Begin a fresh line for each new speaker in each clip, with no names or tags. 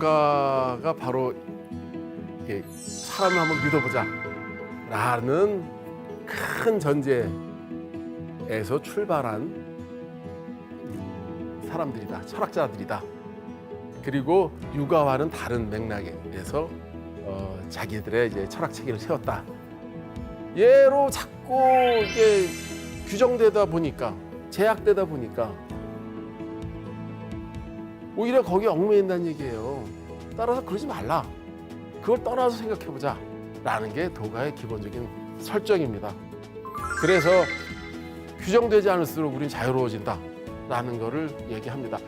도가가 바로 이렇게 사람을 한번 믿어보자 라는 큰 전제에서 출발한 사람들이다, 철학자들이다. 그리고 육아와는 다른 맥락에서 자기들의 이제 철학 체계를 세웠다. 얘로 자꾸 이게 규정되다 보니까, 제약되다 보니까 오히려 거기에 얽매인다는 얘기예요. 따라서 그러지 말라. 그걸 떠나서 생각해보자 라는 게 도가의 기본적인 설정입니다. 그래서 규정되지 않을수록 우린 자유로워진다 라는 거를 얘기합니다.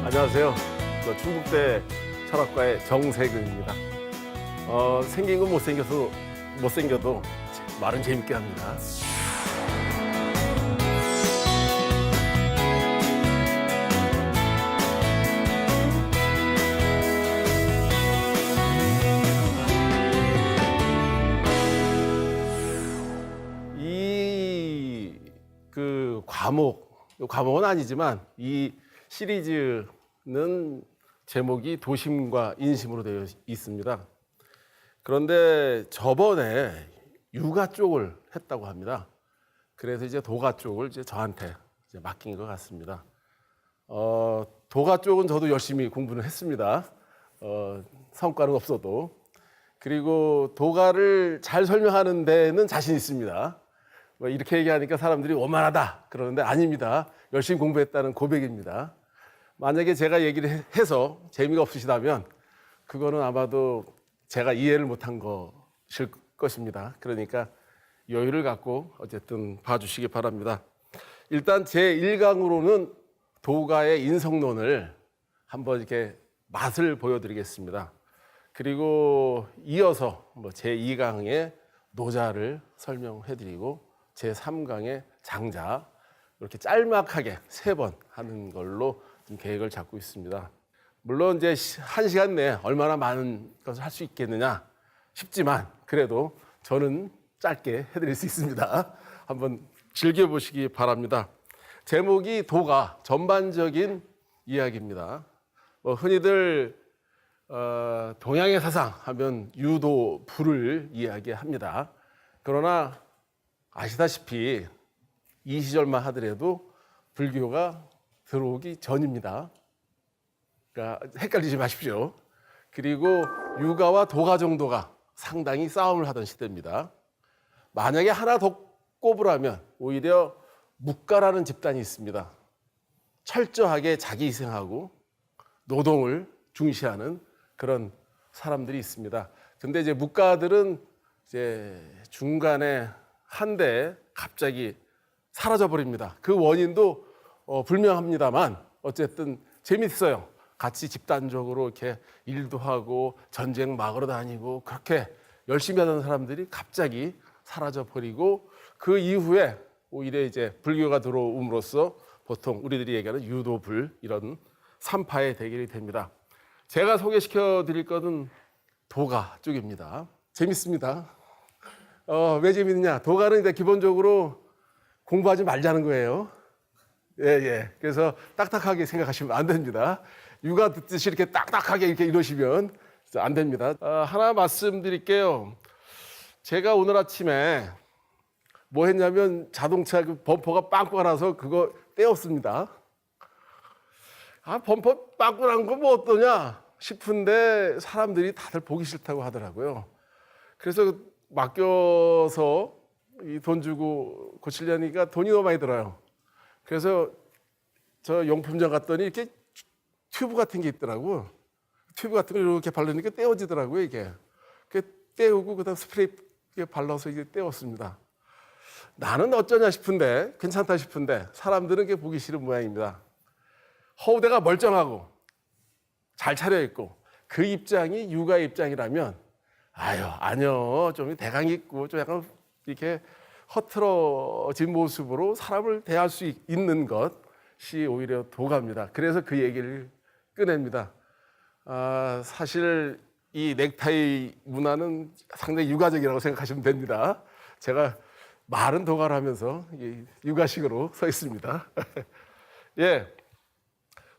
안녕하세요. 저 충북대 철학과의 정세근입니다. 생긴 건 못생겨도 말은 재밌게 합니다. 과목은 아니지만 이 시리즈는 제목이 도심과 인심으로 되어 있습니다. 그런데 저번에 육아 쪽을 했다고 합니다. 그래서 이제 도가 쪽을 이제 저한테 이제 맡긴 것 같습니다. 도가 쪽은 저도 열심히 공부는 했습니다. 성과는 없어도. 그리고 도가를 잘 설명하는 데는 자신 있습니다. 이렇게 얘기하니까 사람들이 오만하다 그러는데 아닙니다. 열심히 공부했다는 고백입니다. 만약에 제가 얘기를 해서 재미가 없으시다면 그거는 아마도 제가 이해를 못한 것일 것입니다. 그러니까 여유를 갖고 어쨌든 봐주시기 바랍니다. 일단 제 1강으로는 도가의 인성론을 한번 이렇게 맛을 보여드리겠습니다. 그리고 이어서 제 2강의 노자를 설명해드리고 제 3강의 장자 이렇게 짤막하게 3번 하는 걸로 좀 계획을 잡고 있습니다. 물론 이제 1시간 내에 얼마나 많은 것을 할 수 있겠느냐 싶지만 그래도 저는 짧게 해드릴 수 있습니다. 한번 즐겨보시기 바랍니다. 제목이 도가 전반적인 이야기입니다. 흔히들 동양의 사상 하면 유도, 불을 이야기합니다. 그러나 아시다시피 이 시절만 하더라도 불교가 들어오기 전입니다. 그러니까 헷갈리지 마십시오. 그리고 유가와 도가 정도가 상당히 싸움을 하던 시대입니다. 만약에 하나 더 꼽으라면 오히려 묵가라는 집단이 있습니다. 철저하게 자기 희생하고 노동을 중시하는 그런 사람들이 있습니다. 근데 이제 묵가들은 이제 중간에 한데 갑자기 사라져 버립니다. 그 원인도 불명합니다만 어쨌든 재밌어요. 같이 집단적으로 이렇게 일도 하고 전쟁 막으러 다니고 그렇게 열심히 하던 사람들이 갑자기 사라져 버리고 그 이후에 오히려 이제 불교가 들어옴으로써 보통 우리들이 얘기하는 유도불 이런 3파의 대결이 됩니다. 제가 소개시켜 드릴 것은 도가 쪽입니다. 재밌습니다. 왜 재밌느냐? 도가는 이제 기본적으로 공부하지 말자는 거예요. 예. 그래서 딱딱하게 생각하시면 안 됩니다. 육아 듣듯이 이렇게 딱딱하게 이러시면 안 됩니다. 하나 말씀드릴게요. 제가 오늘 아침에 뭐 했냐면 자동차 그 범퍼가 빵꾸가 나서 그거 떼었습니다. 범퍼 빵꾸 난 거 뭐 어떠냐 싶은데 사람들이 다들 보기 싫다고 하더라고요. 그래서 맡겨서 이 돈 주고 고치려니까 돈이 너무 많이 들어요. 그래서 저 용품점 갔더니 이렇게 튜브 같은 게 있더라고요. 튜브 같은 걸 이렇게 바르니까 떼어지더라고요, 이게. 떼우고 그다음 스프레이 발라서 이게 떼었습니다. 나는 어쩌냐 싶은데, 괜찮다 싶은데 사람들은 그게 보기 싫은 모양입니다. 허우대가 멀쩡하고 잘 차려있고 그 입장이 육아의 입장이라면 아니요. 좀 대강 있고 좀 약간 이렇게 허틀어진 모습으로 사람을 대할 수 있는 것이 오히려 도가입니다. 그래서 그 얘기를 꺼냅니다. 사실 이 넥타이 문화는 상당히 육아적이라고 생각하시면 됩니다. 제가 말은 도가를 하면서 육아식으로 서 있습니다. 예,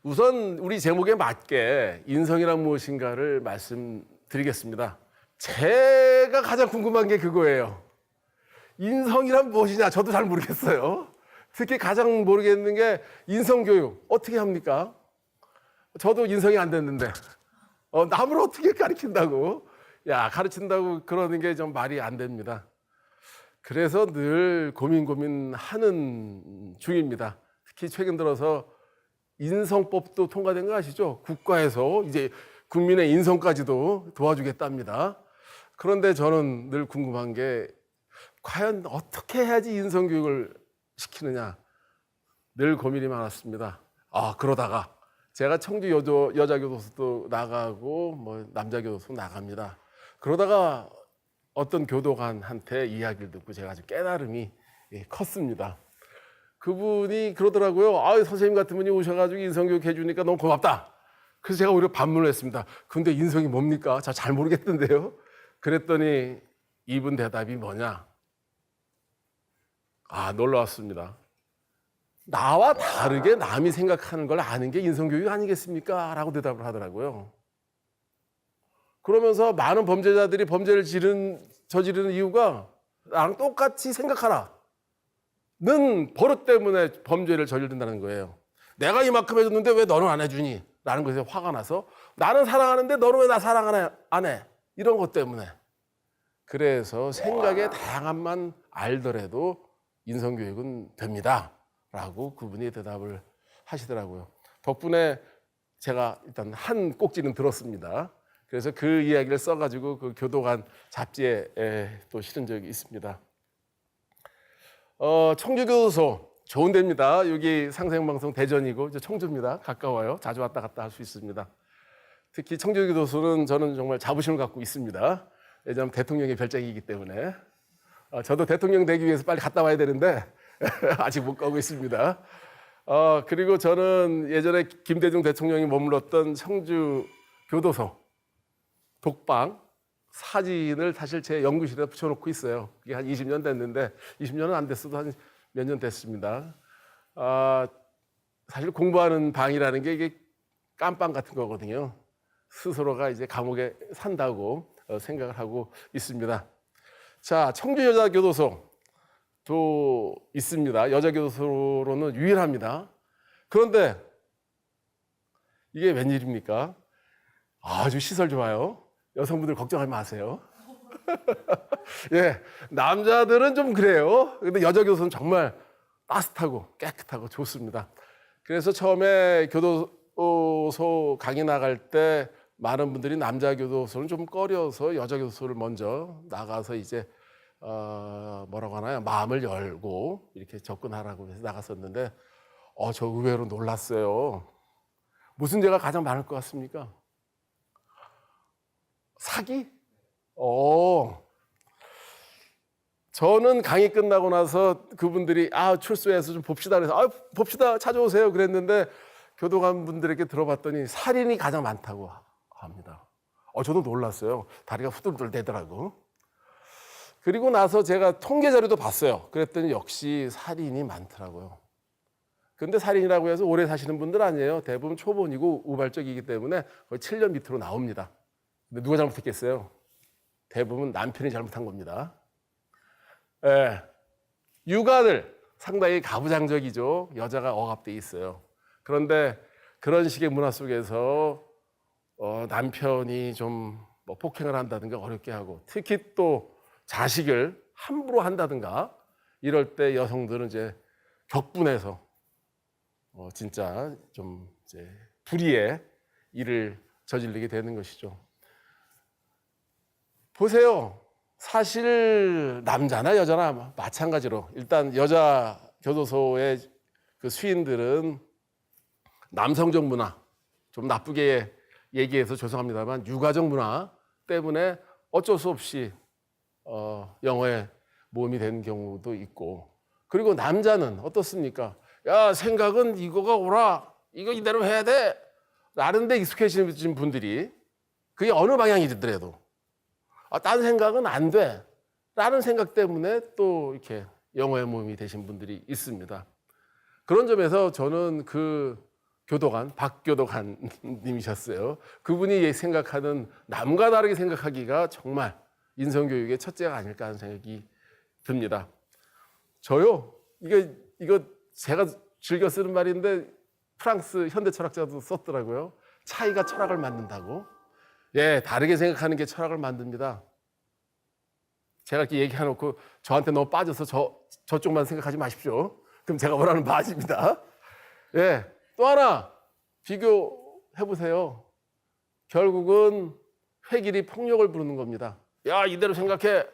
우선 우리 제목에 맞게 인성이란 무엇인가를 말씀드리겠습니다. 제가 가장 궁금한 게 그거예요. 인성이란 무엇이냐? 저도 잘 모르겠어요. 특히 가장 모르겠는 게 인성교육 어떻게 합니까? 저도 인성이 안 됐는데 남을 어떻게 가르친다고? 야, 가르친다고 그러는 게 좀 말이 안 됩니다. 그래서 늘 고민하는 중입니다. 특히 최근 들어서 인성법도 통과된 거 아시죠? 국가에서 이제 국민의 인성까지도 도와주겠답니다. 그런데 저는 늘 궁금한 게 과연 어떻게 해야지 인성교육을 시키느냐 늘 고민이 많았습니다. 그러다가 제가 청주 여자 교도소도 나가고 뭐 남자 교도소 나갑니다. 그러다가 어떤 교도관한테 이야기를 듣고 제가 아주 깨달음이 컸습니다. 그분이 그러더라고요. 선생님 같은 분이 오셔가지고 인성교육 해주니까 너무 고맙다. 그래서 제가 오히려 반문을 했습니다. 근데 인성이 뭡니까? 잘 모르겠던데요. 그랬더니 이분 대답이 뭐냐? 놀라웠습니다. 나와 다르게 남이 생각하는 걸 아는 게 인성교육 아니겠습니까? 라고 대답을 하더라고요. 그러면서 많은 범죄자들이 범죄를 저지르는 이유가 나랑 똑같이 생각하라 는 버릇 때문에 범죄를 저지른다는 거예요. 내가 이만큼 해줬는데 왜 너는 안 해주니? 라는 것에 화가 나서 나는 사랑하는데 너는 왜 나 사랑 안 해? 이런 것 때문에. 그래서 생각의 다양함만 알더라도 인성교육은 됩니다. 라고 그분이 대답을 하시더라고요. 덕분에 제가 일단 한 꼭지는 들었습니다. 그래서 그 이야기를 써가지고 그 교도관 잡지에 또 실은 적이 있습니다. 청주교도소 좋은 데입니다. 여기 상생방송 대전이고 이제 청주입니다. 가까워요. 자주 왔다 갔다 할 수 있습니다. 특히 청주교도소는 저는 정말 자부심을 갖고 있습니다. 왜냐하면 대통령의 별장이기 때문에. 저도 대통령 되기 위해서 빨리 갔다 와야 되는데 아직 못 가고 있습니다. 그리고 저는 예전에 김대중 대통령이 머물렀던 청주교도소 독방 사진을 사실 제 연구실에 붙여놓고 있어요. 그게 한 20년 됐는데 20년은 안 됐어도 한 몇 년 됐습니다. 사실 공부하는 방이라는 게 이게 깜빵 같은 거거든요. 스스로가 이제 감옥에 산다고 생각을 하고 있습니다. 자, 청주 여자교도소 또 있습니다. 여자교도소로는 유일합니다. 그런데 이게 웬일입니까? 아주 시설 좋아요. 여성분들 걱정하지 마세요. 예, 남자들은 좀 그래요. 근데 여자교도소는 정말 따뜻하고 깨끗하고 좋습니다. 그래서 처음에 교도소 강의 나갈 때 많은 분들이 남자 교도소는 좀 꺼려서 여자 교도소를 먼저 나가서 이제 뭐라고 하나요? 마음을 열고 이렇게 접근하라고 해서 나갔었는데 저 의외로 놀랐어요. 무슨 죄가 가장 많을 것 같습니까? 사기? 저는 강의 끝나고 나서 그분들이 출소해서 좀 봅시다 그래서 봅시다 찾아오세요 그랬는데 교도관 분들에게 들어봤더니 살인이 가장 많다고 합니다. 저도 놀랐어요. 다리가 후들후들 대더라고. 그리고 나서 제가 통계 자료도 봤어요. 그랬더니 역시 살인이 많더라고요. 근데 살인이라고 해서 오래 사시는 분들 아니에요. 대부분 초본이고 우발적이기 때문에 거의 7년 밑으로 나옵니다. 근데 누가 잘못했겠어요? 대부분 남편이 잘못한 겁니다. 예, 육아들 상당히 가부장적이죠. 여자가 억압돼 있어요. 그런데 그런 식의 문화 속에서 남편이 좀 뭐 폭행을 한다든가 어렵게 하고 특히 또 자식을 함부로 한다든가 이럴 때 여성들은 이제 격분해서 진짜 좀 이제 불의의 일을 저지르게 되는 것이죠. 보세요. 사실 남자나 여자나 마찬가지로 일단 여자 교도소의 그 수인들은 남성적 문화, 좀 나쁘게 얘기해서 죄송합니다만 육아적 문화 때문에 어쩔 수 없이 영어에 모험이 되는 경우도 있고, 그리고 남자는 어떻습니까? 야, 생각은 이거가 옳아, 이거 이대로 해야 돼 라는 데 익숙해진 분들이 그게 어느 방향이더라도 딴 생각은 안 돼. 라는 생각 때문에 또 이렇게 영어의 모임이 되신 분들이 있습니다. 그런 점에서 저는 그 교도관, 박교도관 님이셨어요. 그분이 생각하는 남과 다르게 생각하기가 정말 인성교육의 첫째가 아닐까 하는 생각이 듭니다. 저요, 이거 제가 즐겨 쓰는 말인데 프랑스 현대 철학자도 썼더라고요. 차이가 철학을 만든다고. 예, 다르게 생각하는 게 철학을 만듭니다. 제가 이렇게 얘기해놓고 저한테 너무 빠져서 저쪽만 생각하지 마십시오. 그럼 제가 원하는 바아집니다. 예, 또 하나 비교해보세요. 결국은 회길이 폭력을 부르는 겁니다. 야, 이대로 생각해.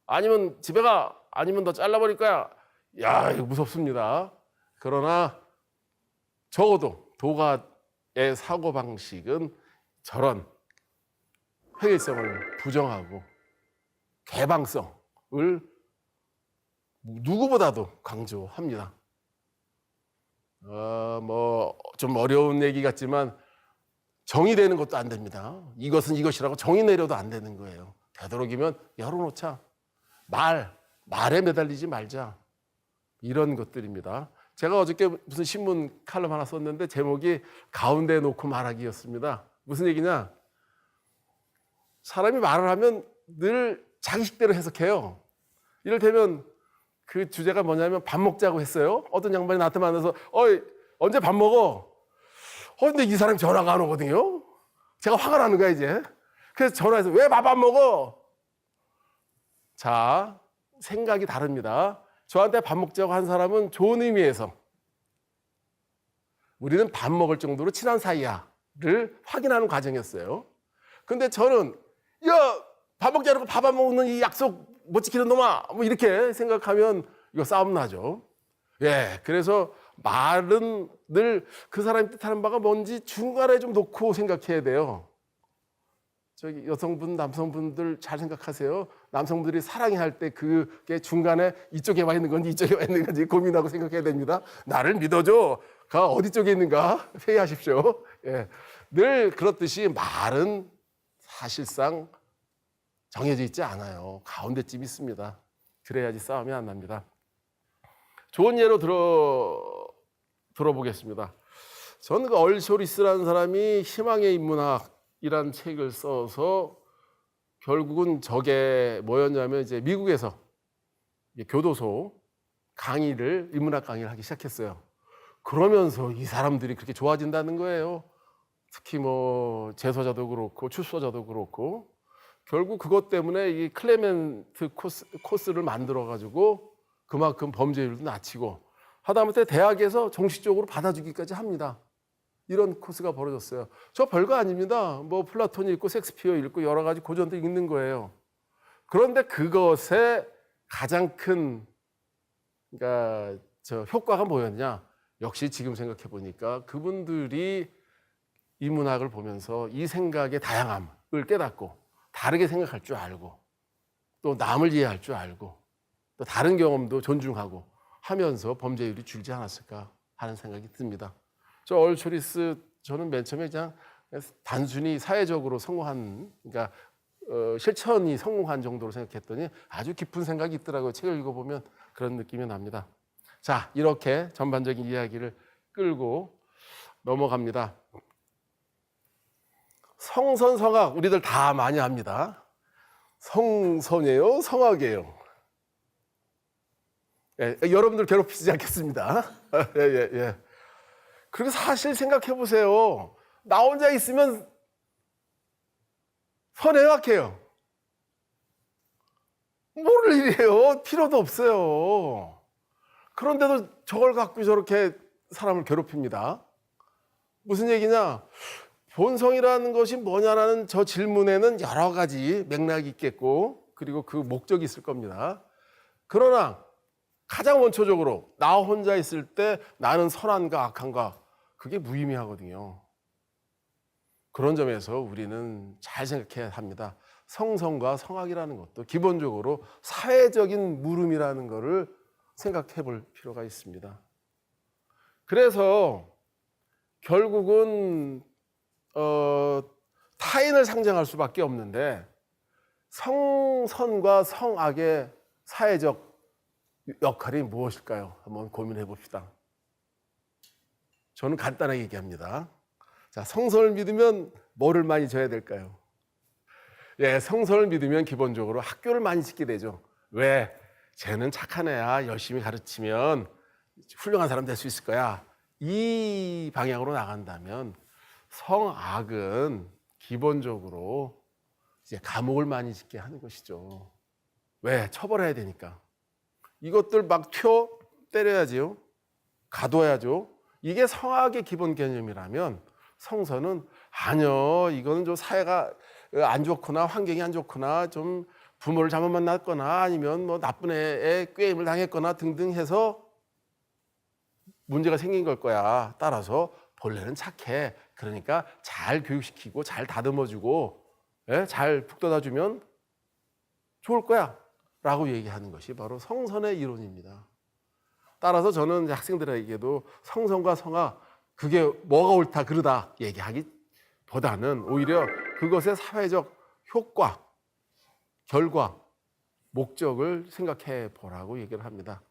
아니면 집에 가. 아니면 너 잘라버릴 거야. 야, 이거 무섭습니다. 그러나 적어도 도가의 사고방식은 저런 회의성을 부정하고 개방성을 누구보다도 강조합니다. 좀 어려운 얘기 같지만 정의되는 것도 안 됩니다. 이것은 이것이라고 정의 내려도 안 되는 거예요. 되도록이면 열어놓자. 말에 매달리지 말자. 이런 것들입니다. 제가 어저께 무슨 신문 칼럼 하나 썼는데 제목이 가운데에 놓고 말하기였습니다. 무슨 얘기냐? 사람이 말을 하면 늘 자기식대로 해석해요. 이를테면 그 주제가 뭐냐면 밥 먹자고 했어요. 어떤 양반이 나한테 만나서 언제 밥 먹어? 근데 이 사람이 전화가 안 오거든요. 제가 화가 나는 거야 이제. 그래서 전화해서 왜 밥 안 먹어? 자, 생각이 다릅니다. 저한테 밥 먹자고 한 사람은 좋은 의미에서 우리는 밥 먹을 정도로 친한 사이야를 확인하는 과정이었어요. 근데 저는 야, 밥 먹자고 밥 안 먹는 이 약속 못 지키는 놈아, 뭐 이렇게 생각하면 이거 싸움 나죠. 예, 그래서 말은 늘 그 사람이 뜻하는 바가 뭔지 중간에 좀 놓고 생각해야 돼요. 저기 여성분, 남성분들 잘 생각하세요. 남성분들이 사랑해 할 때 그게 중간에 이쪽에 와 있는 건지 이쪽에 와 있는 건지 고민하고 생각해야 됩니다. 나를 믿어줘가 어디 쪽에 있는가 회의하십시오. 예, 늘 그렇듯이 말은 사실상 정해져 있지 않아요. 가운데쯤 있습니다. 그래야지 싸움이 안 납니다. 좋은 예로 들어보겠습니다. 저는 그 얼쇼리스라는 사람이 희망의 인문학이라는 책을 써서 결국은 저게 뭐였냐면 이제 미국에서 교도소 강의를 인문학 강의를 하기 시작했어요. 그러면서 이 사람들이 그렇게 좋아진다는 거예요. 특히 뭐 재소자도 그렇고 출소자도 그렇고 결국 그것 때문에 이 클레멘트 코스를 만들어 가지고 그만큼 범죄율도 낮추고 하다못해 대학에서 정식적으로 받아주기까지 합니다. 이런 코스가 벌어졌어요. 저 별거 아닙니다. 뭐 플라톤이 읽고 섹스피어 읽고 여러 가지 고전도 읽는 거예요. 그런데 그것의 가장 큰 그러니까 효과가 뭐였냐? 역시 지금 생각해 보니까 그분들이 이 문학을 보면서 이 생각의 다양함을 깨닫고 다르게 생각할 줄 알고 또 남을 이해할 줄 알고 또 다른 경험도 존중하고 하면서 범죄율이 줄지 않았을까 하는 생각이 듭니다. 저 얼쇼리스 저는 맨 처음에 그냥 단순히 사회적으로 성공한 그러니까 실천이 성공한 정도로 생각했더니 아주 깊은 생각이 있더라고요. 책을 읽어보면 그런 느낌이 납니다. 자, 이렇게 전반적인 이야기를 끌고 넘어갑니다. 성선성악 우리들 다 많이 합니다. 성선이에요? 성악이에요? 예, 여러분들 괴롭히지 않겠습니다. 예. 그리고 사실 생각해 보세요. 나 혼자 있으면 선행악해요. 모를 일이에요. 필요도 없어요. 그런데도 저걸 갖고 저렇게 사람을 괴롭힙니다. 무슨 얘기냐? 본성이라는 것이 뭐냐라는 저 질문에는 여러 가지 맥락이 있겠고 그리고 그 목적이 있을 겁니다. 그러나 가장 원초적으로 나 혼자 있을 때 나는 선한가 악한가 그게 무의미하거든요. 그런 점에서 우리는 잘 생각해야 합니다. 성선과 성악이라는 것도 기본적으로 사회적인 물음이라는 것을 생각해 볼 필요가 있습니다. 그래서 결국은 타인을 상징할 수밖에 없는데 성선과 성악의 사회적 역할이 무엇일까요? 한번 고민해 봅시다. 저는 간단하게 얘기합니다. 자, 성선을 믿으면 뭐를 많이 져야 될까요? 예, 성선을 믿으면 기본적으로 학교를 많이 짓게 되죠. 왜? 쟤는 착한 애야. 열심히 가르치면 훌륭한 사람 될 수 있을 거야. 이 방향으로 나간다면 성악은 기본적으로 이제 감옥을 많이 짓게 하는 것이죠. 왜? 처벌해야 되니까. 이것들 막 때려야지요. 가둬야죠. 이게 성악의 기본 개념이라면 성선은 아니요, 이거는 좀 사회가 안 좋거나 환경이 안 좋거나 좀 부모를 잘못 만났거나 아니면 뭐 나쁜 애에 꾀임을 당했거나 등등 해서 문제가 생긴 걸 거야. 따라서 본래는 착해. 그러니까 잘 교육시키고 잘 다듬어주고 잘 북돋아주면 좋을 거야 라고 얘기하는 것이 바로 성선의 이론입니다. 따라서 저는 학생들에게도 성선과 성악 그게 뭐가 옳다 그르다 얘기하기보다는 오히려 그것의 사회적 효과, 결과, 목적을 생각해 보라고 얘기를 합니다.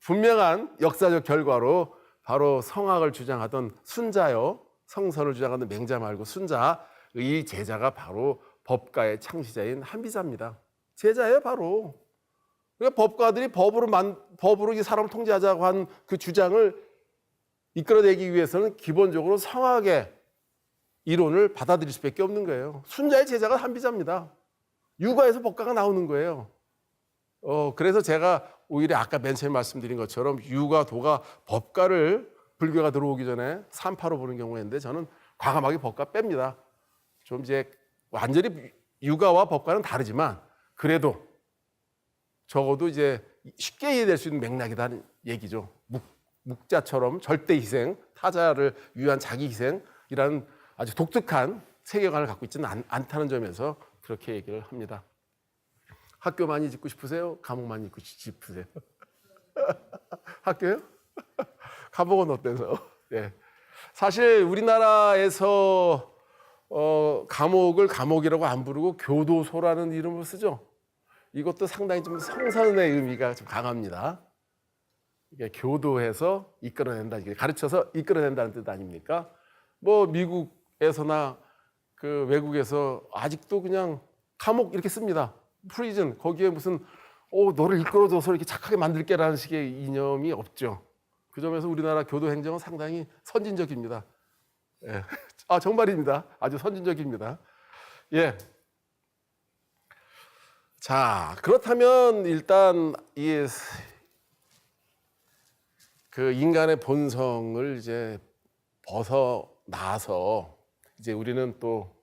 분명한 역사적 결과로 바로 성악을 주장하던 순자요, 성선을 주장하던 맹자 말고 순자의 제자가 바로 법가의 창시자인 한비자입니다. 제자예요, 바로. 그러니까 법가들이 법으로 이 사람을 통제하자고 한 그 주장을 이끌어내기 위해서는 기본적으로 성악의 이론을 받아들일 수밖에 없는 거예요. 순자의 제자가 한비자입니다. 육아에서 법가가 나오는 거예요. 그래서 제가 오히려 아까 맨 처음에 말씀드린 것처럼 육아, 도가, 법가를 불교가 들어오기 전에 산파로 보는 경우인데 저는 과감하게 법가 뺍니다. 좀 이제 완전히 육아와 법과는 다르지만 그래도 적어도 이제 쉽게 이해될 수 있는 맥락이라는 얘기죠. 묵자처럼 절대 희생, 타자를 위한 자기 희생이라는 아주 독특한 세계관을 갖고 있지는 않다는 점에서 그렇게 얘기를 합니다. 학교 많이 짓고 싶으세요? 감옥 많이 짓고 싶으세요? 학교요? 감옥은 어때서? 예. 사실 우리나라에서 감옥을 감옥이라고 안 부르고 교도소라는 이름을 쓰죠. 이것도 상당히 좀 성선의 의미가 좀 강합니다. 이게 교도해서 이끌어낸다, 가르쳐서 이끌어낸다는 뜻 아닙니까? 뭐 미국에서나 그 외국에서 아직도 그냥 감옥 이렇게 씁니다. 프리즌 거기에 무슨 너를 이끌어줘서 이렇게 착하게 만들게라는 식의 이념이 없죠. 그 점에서 우리나라 교도 행정은 상당히 선진적입니다. 예. 정말입니다. 아주 선진적입니다. 예. 자, 그렇다면 일단 그 인간의 본성을 이제 벗어나서 이제 우리는 또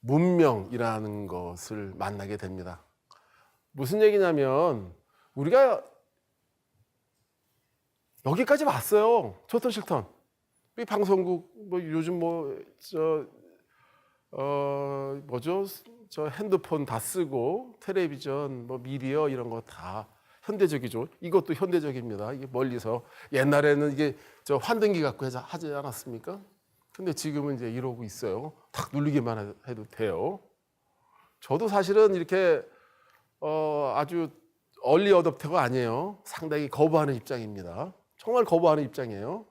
문명이라는 것을 만나게 됩니다. 무슨 얘기냐면 우리가 여기까지 왔어요. 좋든 싫든. 이 방송국 뭐 요즘 핸드폰 다 쓰고 텔레비전 미디어 이런 거 다 현대적이죠. 이것도 현대적입니다. 이게 멀리서 옛날에는 이게 환등기 갖고 하지 않았습니까? 근데 지금은 이제 이러고 있어요. 탁 누르기만 해도 돼요. 저도 사실은 이렇게 아주 얼리 어댑터가 아니에요. 상당히 거부하는 입장입니다. 정말 거부하는 입장이에요.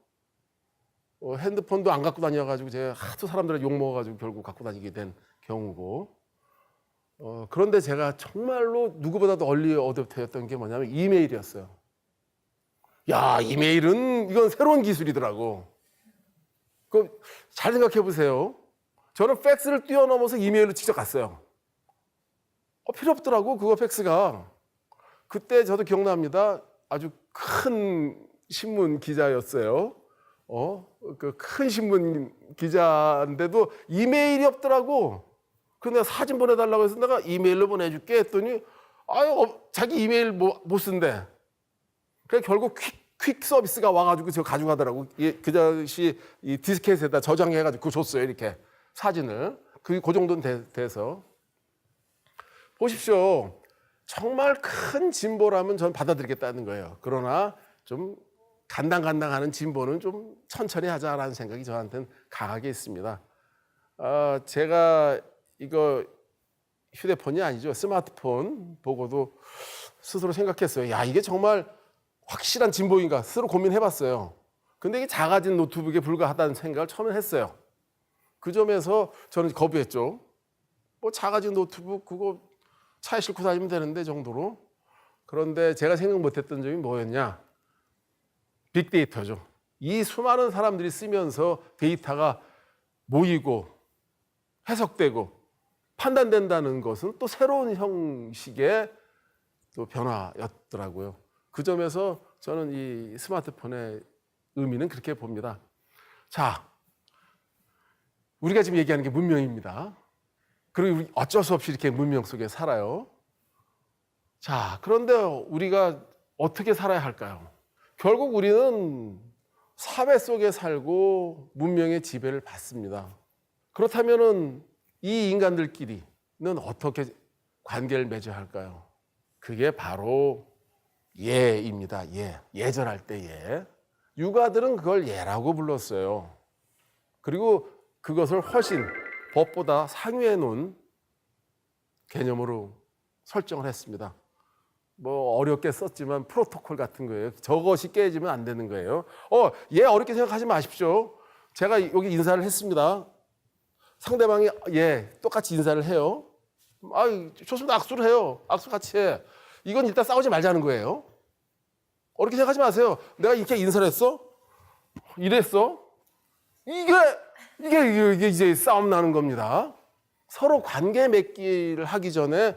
핸드폰도 안 갖고 다녀가지고 제가 하도 사람들한테 욕먹어가지고 결국 갖고 다니게 된 경우고. 그런데 제가 정말로 누구보다도 얼리 어댑터였던 게 뭐냐면 이메일이었어요. 야, 이메일은 이건 새로운 기술이더라고. 잘 생각해 보세요. 저는 팩스를 뛰어넘어서 이메일로 직접 갔어요. 필요 없더라고, 그거 팩스가. 그때 저도 기억납니다. 아주 큰 신문 기자였어요. 그 큰 신문 기자인데도 이메일이 없더라고. 그래서 내가 사진 보내달라고 해서 내가 이메일로 보내줄게 했더니 자기 이메일 못 쓴대. 그래서 결국 퀵 서비스가 와가지고 저 가져가더라고. 그 당시 이 디스켓에다 저장해가지고 그거 줬어요. 이렇게 사진을. 그 정도는 돼서. 보십시오. 정말 큰 진보라면 전 받아들이겠다는 거예요. 그러나 좀 간당간당하는 진보는 좀 천천히 하자라는 생각이 저한테는 강하게 있습니다. 제가 이거 휴대폰이 아니죠. 스마트폰 보고도 스스로 생각했어요. 야, 이게 정말 확실한 진보인가 스스로 고민해봤어요. 근데 이게 작아진 노트북에 불과하다는 생각을 처음에 했어요. 그 점에서 저는 거부했죠. 뭐 작아진 노트북 그거 차에 싣고 다니면 되는데 정도로. 그런데 제가 생각 못했던 점이 뭐였냐? 빅데이터죠. 이 수많은 사람들이 쓰면서 데이터가 모이고 해석되고 판단된다는 것은 또 새로운 형식의 또 변화였더라고요. 그 점에서 저는 이 스마트폰의 의미는 그렇게 봅니다. 자, 우리가 지금 얘기하는 게 문명입니다. 그리고 어쩔 수 없이 이렇게 문명 속에 살아요. 자, 그런데 우리가 어떻게 살아야 할까요? 결국 우리는 사회 속에 살고 문명의 지배를 받습니다. 그렇다면은 이 인간들끼리는 어떻게 관계를 맺어야 할까요? 그게 바로 예입니다. 예절할 때 예. 유가들은 그걸 예라고 불렀어요. 그리고 그것을 훨씬 법보다 상위에 놓은 개념으로 설정을 했습니다. 뭐 어렵게 썼지만 프로토콜 같은 거예요. 저것이 깨지면 안 되는 거예요. 예 어렵게 생각하지 마십시오. 제가 여기 인사를 했습니다. 상대방이 예 똑같이 인사를 해요. 좋습니다. 악수를 해요. 악수 같이 해. 이건 일단 싸우지 말자는 거예요. 어렵게 생각하지 마세요. 내가 이렇게 인사를 했어? 이랬어? 이게 이제 싸움 나는 겁니다. 서로 관계 맺기를 하기 전에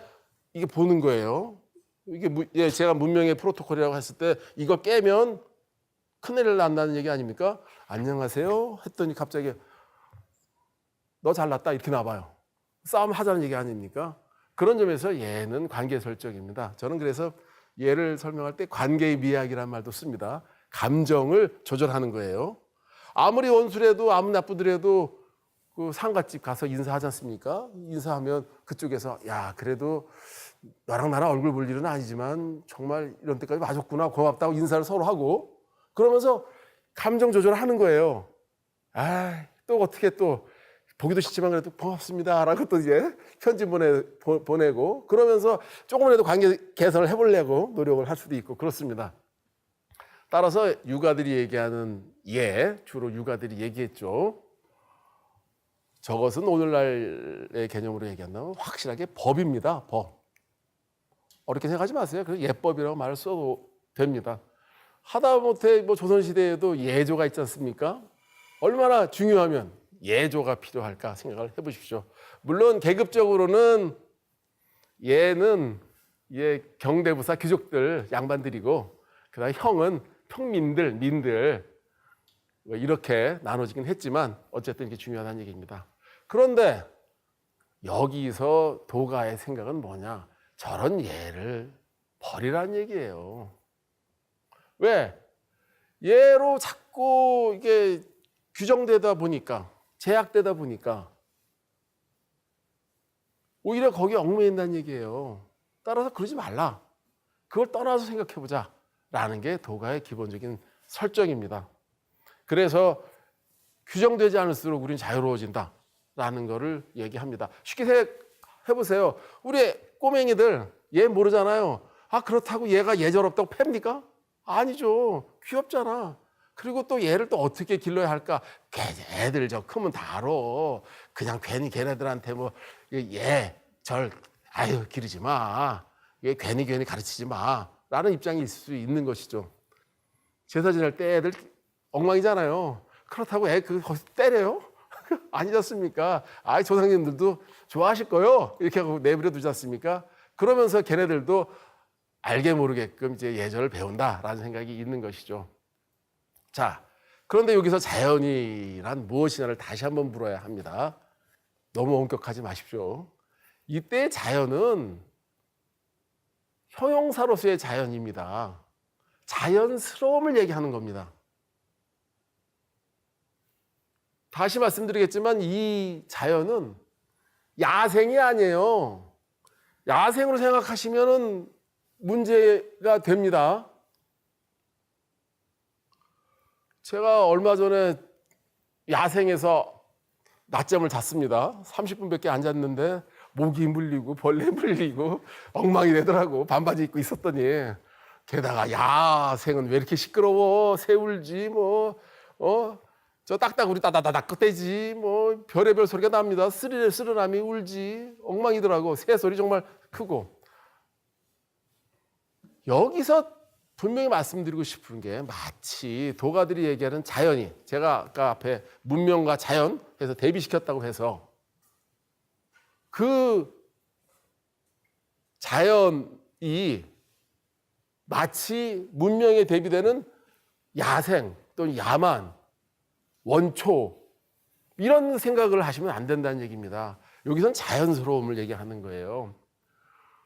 이게 보는 거예요. 이게 제가 문명의 프로토콜이라고 했을 때 이거 깨면 큰일 난다는 얘기 아닙니까? 안녕하세요 했더니 갑자기 너 잘났다 이렇게 나와요. 싸움 하자는 얘기 아닙니까? 그런 점에서 예는 관계 설정입니다. 저는 그래서 예를 설명할 때 관계의 미학이라는 말도 씁니다. 감정을 조절하는 거예요. 아무리 원수래도 아무리 나쁘더라도 그 상갓집 가서 인사하지 않습니까? 인사하면 그쪽에서 야 그래도 너랑 나랑 얼굴 볼 일은 아니지만 정말 이런 때까지 와줬구나 고맙다고 인사를 서로 하고 그러면서 감정 조절을 하는 거예요. 또 어떻게 또 보기도 싫지만 그래도 고맙습니다 라고 또 이제 편지 보내고 그러면서 조금이라도 관계 개선을 해보려고 노력을 할 수도 있고 그렇습니다. 따라서 유가들이 얘기하는 주로 유가들이 얘기했죠. 저것은 오늘날의 개념으로 얘기한다면 확실하게 법입니다. 법. 어렵게 생각하지 마세요. 그래서 예법이라고 말을 써도 됩니다. 하다못해 뭐 조선시대에도 예조가 있지 않습니까? 얼마나 중요하면 예조가 필요할까 생각을 해보십시오. 물론 계급적으로는 예는 경대부사 귀족들 양반들이고 그다음 형은 평민들 민들 이렇게 나눠지긴 했지만 어쨌든 이게 중요하다는 얘기입니다. 그런데 여기서 도가의 생각은 뭐냐? 저런 예를 버리라는 얘기예요. 왜? 예로 자꾸 이게 규정되다 보니까 제약되다 보니까 오히려 거기에 얽매인다는 얘기예요. 따라서 그러지 말라. 그걸 떠나서 생각해보자 라는 게 도가의 기본적인 설정입니다. 그래서 규정되지 않을수록 우리는 자유로워진다 라는 거를 얘기합니다. 쉽게 생각해보세요. 우리 꼬맹이들 얘 모르잖아요. 그렇다고 얘가 예절없다고 팹니까? 아니죠. 귀엽잖아. 그리고 또 얘를 또 어떻게 길러야 할까? 애들 저 크면 다 알아. 그냥 괜히 걔네들한테 뭐 기르지 마. 괜히 가르치지 마. 라는 입장이 있을 수 있는 것이죠. 제사 지낼 때 애들 엉망이잖아요. 그렇다고 거기서 때려요? 아니지 않습니까? 조상님들도 좋아하실 거요. 이렇게 하고 내버려 두지 않습니까? 그러면서 걔네들도 알게 모르게끔 이제 예절을 배운다라는 생각이 있는 것이죠. 자, 그런데 여기서 자연이란 무엇이냐를 다시 한번 물어야 합니다. 너무 엄격하지 마십시오. 이때 자연은 형용사로서의 자연입니다. 자연스러움을 얘기하는 겁니다. 다시 말씀드리겠지만 이 자연은 야생이 아니에요. 야생으로 생각하시면 문제가 됩니다. 제가 얼마 전에 야생에서 낮잠을 잤습니다. 30분밖에 안 잤는데 모기 물리고 벌레 물리고 엉망이 되더라고. 반바지 입고 있었더니. 게다가 야생은 왜 이렇게 시끄러워? 새 울지 저 딱따구리 따다다닥 끄대지 별의별 소리가 납니다. 쓰르남이 울지 엉망이더라고. 새 소리 정말 크고. 여기서 분명히 말씀드리고 싶은 게 마치 도가들이 얘기하는 자연이, 제가 아까 앞에 문명과 자연 해서 대비시켰다고 해서 그 자연이 마치 문명에 대비되는 야생 또는 야만, 원초 이런 생각을 하시면 안 된다는 얘기입니다. 여기서는 자연스러움을 얘기하는 거예요.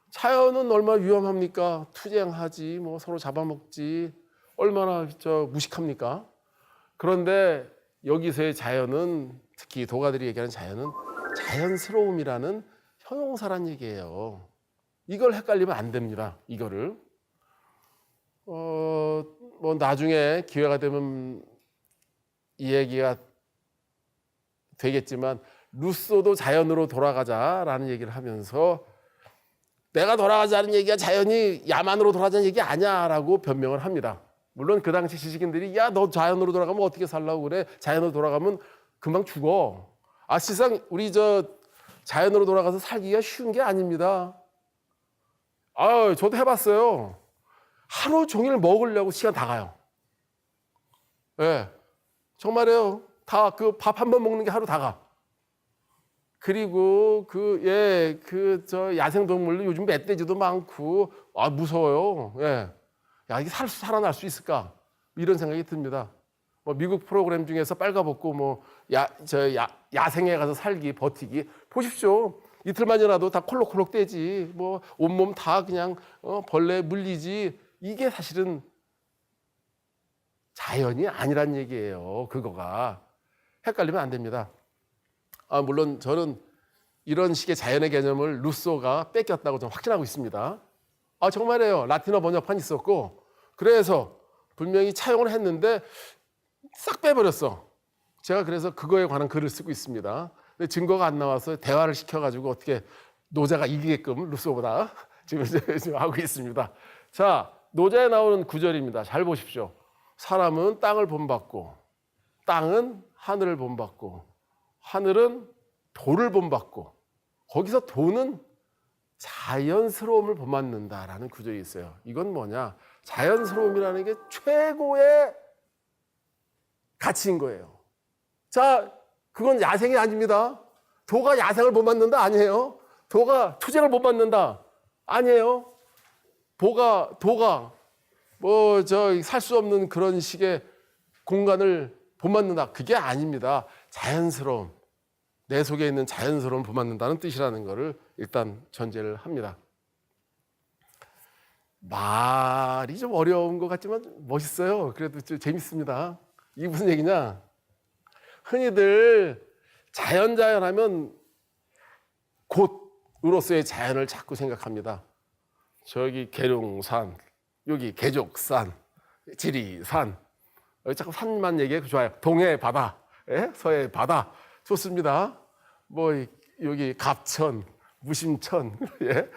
자연은 얼마나 위험합니까? 투쟁하지, 서로 잡아먹지, 얼마나 무식합니까? 그런데 여기서의 자연은, 특히 도가들이 얘기하는 자연은 자연스러움이라는 형용사란 얘기예요. 이걸 헷갈리면 안 됩니다. 이거를 나중에 기회가 되면 이 얘기가 되겠지만 루소도 자연으로 돌아가자라는 얘기를 하면서 내가 돌아가자는 얘기가 자연이 야만으로 돌아가자는 얘기 아니야라고 변명을 합니다. 물론 그 당시 지식인들이 야, 너 자연으로 돌아가면 어떻게 살라고 그래? 자연으로 돌아가면 금방 죽어. 사실상 우리 자연으로 돌아가서 살기가 쉬운 게 아닙니다. 저도 해봤어요. 하루 종일 먹으려고 시간 다 가요. 예, 정말이에요. 다 그 밥 한 번 먹는 게 하루 다 가. 그리고 야생동물도 요즘 멧돼지도 많고, 무서워요. 예. 야, 이게 살아날 수 있을까? 이런 생각이 듭니다. 미국 프로그램 중에서 빨가벗고 야생에 가서 살기, 버티기. 보십시오. 이틀만이라도 다 콜록콜록 떼지. 온몸 다 그냥 벌레 물리지. 이게 사실은 자연이 아니란 얘기예요. 그거가. 헷갈리면 안 됩니다. 물론 저는 이런 식의 자연의 개념을 루소가 뺏겼다고 좀 확신하고 있습니다. 정말이에요. 라틴어 번역판이 있었고 그래서 분명히 차용을 했는데 싹 빼버렸어. 제가 그래서 그거에 관한 글을 쓰고 있습니다. 근데 증거가 안 나와서 대화를 시켜가지고 어떻게 노자가 이기게끔 루소보다 지금 하고 있습니다. 자, 노자에 나오는 구절입니다. 잘 보십시오. 사람은 땅을 본받고 땅은 하늘을 본받고 하늘은 도를 본받고 거기서 도는 자연스러움을 본받는다라는 구절이 있어요. 이건 뭐냐? 자연스러움이라는 게 최고의 가치인 거예요. 자, 그건 야생이 아닙니다. 도가 야생을 본받는다 아니에요. 도가 투쟁을 본받는다 아니에요. 도가 살 수 없는 그런 식의 공간을 본받는다 그게 아닙니다. 자연스러움, 내 속에 있는 자연스러움을 본받는다는 뜻이라는 것을 일단 전제를 합니다. 말이 좀 어려운 것 같지만 멋있어요. 그래도 좀 재밌습니다. 이게 무슨 얘기냐? 흔히들 자연 하면 곳으로서의 자연을 자꾸 생각합니다. 저기 계룡산, 여기 계족산, 지리산, 여기 자꾸 산만 얘기해. 좋아요. 동해 바다, 서해 바다 좋습니다. 여기 갑천, 무심천,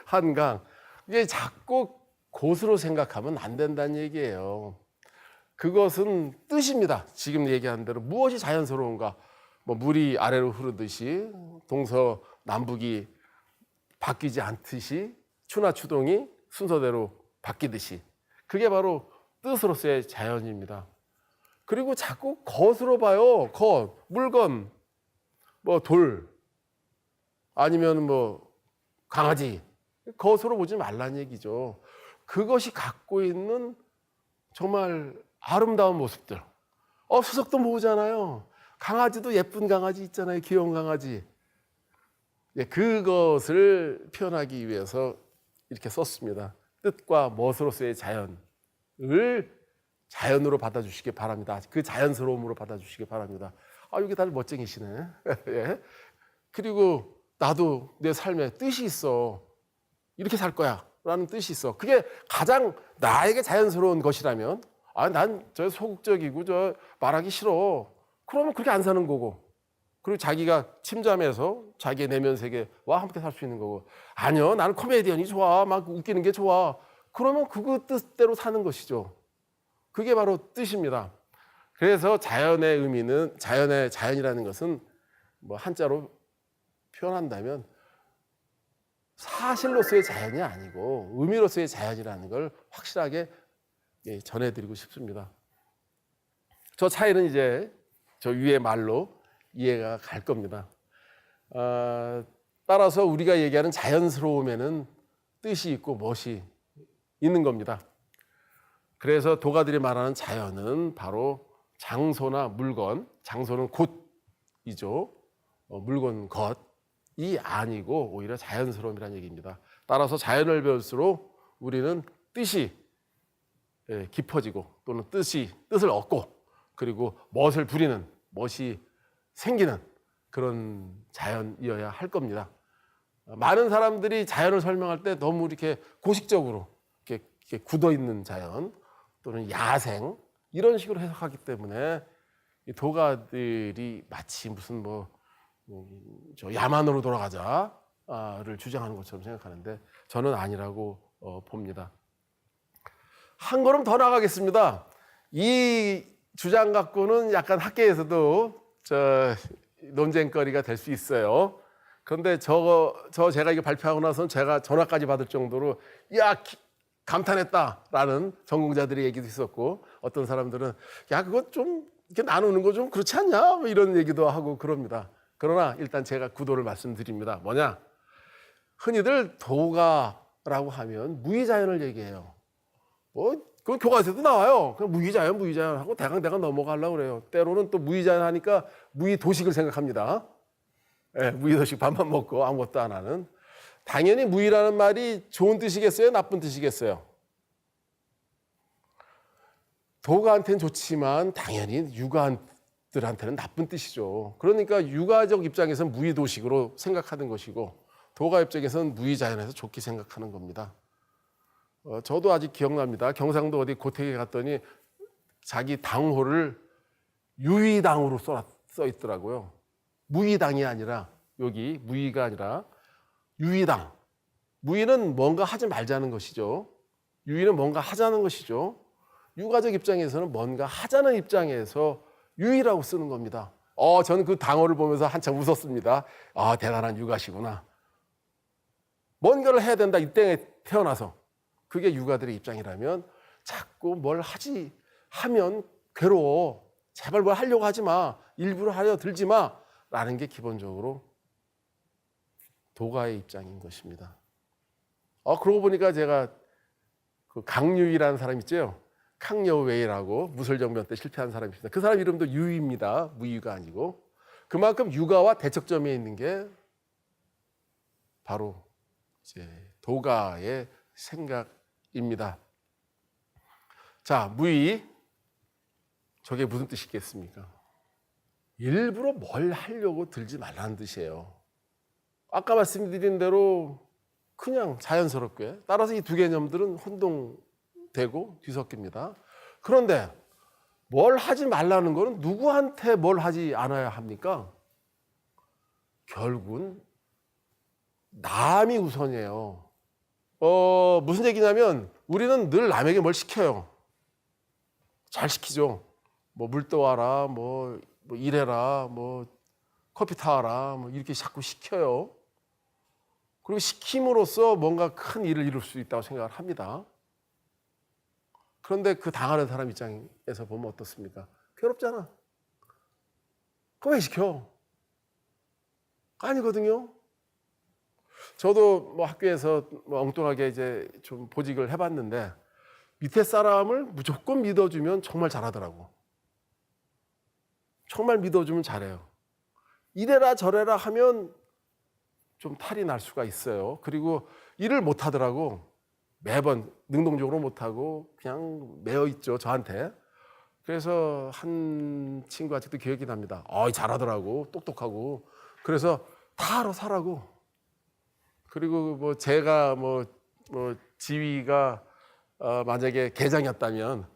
한강. 이게 자꾸 곳으로 생각하면 안 된다는 얘기예요. 그것은 뜻입니다. 지금 얘기한 대로 무엇이 자연스러운가? 물이 아래로 흐르듯이 동서남북이 바뀌지 않듯이 추나 추동이 순서대로 바뀌듯이 그게 바로 뜻으로서의 자연입니다. 그리고 자꾸 것으로 봐요. 물건, 돌, 아니면 강아지. 것으로 보지 말라는 얘기죠. 그것이 갖고 있는 정말 아름다운 모습들. 수석도 모으잖아요. 강아지도 예쁜 강아지 있잖아요. 귀여운 강아지. 그것을 표현하기 위해서 이렇게 썼습니다. 뜻과 멋으로서의 자연을 자연으로 받아주시기 바랍니다. 그 자연스러움으로 받아주시기 바랍니다. 여기 다들 멋쟁이시네. 예. 그리고 나도 내 삶에 뜻이 있어. 이렇게 살 거야. 라는 뜻이 있어. 그게 가장 나에게 자연스러운 것이라면 난 저 소극적이고 저 말하기 싫어. 그러면 그렇게 안 사는 거고. 그리고 자기가 침잠해서 자기의 내면 세계와 함께 살 수 있는 거고. 아니요, 나는 코미디언이 좋아. 막 웃기는 게 좋아. 그러면 그거 뜻대로 사는 것이죠. 그게 바로 뜻입니다. 그래서 자연의 의미는 자연이라는 것은 뭐 한자로 표현한다면 사실로서의 자연이 아니고 의미로서의 자연이라는 걸 확실하게 전해드리고 싶습니다. 저 차이는 이제 저 위의 말로 이해가 갈 겁니다. 따라서 우리가 얘기하는 자연스러움에는 뜻이 있고 멋이 있는 겁니다. 그래서 도가들이 말하는 자연은 바로 장소나 물건, 장소는 곳이죠. 물건, 것이 아니고 오히려 자연스러움이라는 얘기입니다. 따라서 자연을 배울수록 우리는 뜻이 깊어지고 또는 뜻을 얻고 그리고 멋을 부리는, 멋이 생기는 그런 자연이어야 할 겁니다. 많은 사람들이 자연을 설명할 때 너무 이렇게 고식적으로 이렇게 굳어 있는 자연 또는 야생 이런 식으로 해석하기 때문에 이 도가들이 마치 무슨 저 야만으로 돌아가자를 주장하는 것처럼 생각하는데 저는 아니라고 봅니다. 한 걸음 더 나가겠습니다. 이 주장 갖고는 약간 학계에서도 논쟁거리가 될 수 있어요. 그런데 제가 이거 발표하고 나서는 제가 전화까지 받을 정도로 감탄했다라는 전공자들의 얘기도 있었고 어떤 사람들은 그거 좀 이렇게 나누는 거 좀 그렇지 않냐? 뭐 이런 얘기도 하고 그럽니다. 그러나 일단 제가 구도를 말씀드립니다. 뭐냐? 흔히들 도가라고 하면 무의자연을 얘기해요. 그건 교과서에도 나와요. 그냥 무의자연 하고 대강 넘어가려고 그래요. 때로는 또 무의자연 하니까 무의도식을 생각합니다. 무의도식 밥만 먹고 아무것도 안 하는. 당연히 무의라는 말이 좋은 뜻이겠어요? 나쁜 뜻이겠어요? 도가한테는 좋지만 당연히 육아들한테는 나쁜 뜻이죠. 그러니까 육아적 입장에서는 무의도식으로 생각하는 것이고 도가 입장에서는 무의자연에서 좋게 생각하는 겁니다. 저도 아직 기억납니다. 경상도 어디 고택에 갔더니 자기 당호를 유의당으로 써 있더라고요. 무의당이 아니라 여기 무의가 아니라 유의당. 무의는 뭔가 하지 말자는 것이죠. 유의는 뭔가 하자는 것이죠. 육아적 입장에서는 뭔가 하자는 입장에서 유의라고 쓰는 겁니다. 저는 그 당어를 보면서 한참 웃었습니다. 대단한 육아시구나. 뭔가를 해야 된다. 이 땅에 태어나서. 그게 육아들의 입장이라면 자꾸 뭘 하면 괴로워. 제발 뭘 하려고 하지 마. 일부러 하려 들지 마. 라는 게 기본적으로 도가의 입장인 것입니다. 그러고 보니까 제가 그 강유이라는 사람 있죠. 캉여웨이라고 무술정변 때 실패한 사람이 있습니다. 그 사람 이름도 유이입니다. 무유가 아니고. 그만큼 육아와 대척점에 있는 게 바로 이제 도가의 생각입니다. 자, 무의. 저게 무슨 뜻이겠습니까? 일부러 뭘 하려고 들지 말라는 뜻이에요. 아까 말씀드린 대로 그냥 자연스럽게. 따라서 이 두 개념들은 혼동되고 뒤섞입니다. 그런데 뭘 하지 말라는 거는 누구한테 뭘 하지 않아야 합니까? 결국은 남이 우선이에요. 무슨 얘기냐면 우리는 늘 남에게 뭘 시켜요. 잘 시키죠. 물 떠와라, 일해라, 커피 타와라, 이렇게 자꾸 시켜요. 그리고 시킴으로써 뭔가 큰 일을 이룰 수 있다고 생각을 합니다. 그런데 그 당하는 사람 입장에서 보면 어떻습니까? 괴롭잖아. 그거 왜 시켜? 아니거든요. 저도 학교에서 엉뚱하게 이제 좀 보직을 해봤는데 밑에 사람을 무조건 믿어주면 정말 잘하더라고. 정말 믿어주면 잘해요. 이래라 저래라 하면 좀 탈이 날 수가 있어요. 그리고 일을 못하더라고. 매번 능동적으로 못하고 그냥 매어있죠, 저한테. 그래서 한 친구 아직도 기억이 납니다. 잘하더라고, 똑똑하고. 그래서 다 알아 사라고. 그리고 제가 지위가 만약에 계장이었다면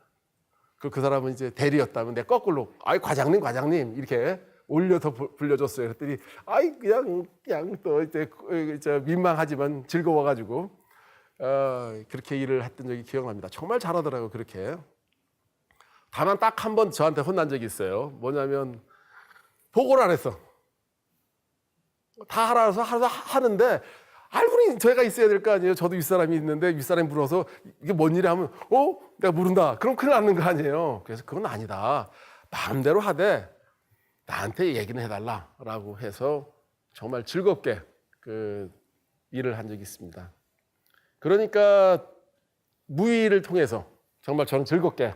그 사람은 이제 대리였다면 내가 거꾸로 아이 과장님 이렇게 올려서 불려줬어요. 그랬더니 아이 그냥 또 이제 민망하지만 즐거워가지고 그렇게 일을 했던 적이 기억납니다. 정말 잘하더라고요. 그렇게. 다만 딱 한 번 저한테 혼난 적이 있어요. 뭐냐면 보고를 안 했어. 다 하라서 하는데 알고는 제가 있어야 될 거 아니에요. 저도 윗사람이 있는데 윗사람이 물어서 이게 뭔 일이야 하면 내가 모른다. 그럼 큰일 나는 거 아니에요. 그래서 그건 아니다. 마음대로 하되 나한테 얘기는 해달라라고 해서 정말 즐겁게 그 일을 한 적이 있습니다. 그러니까 무의를 통해서 정말 저는 즐겁게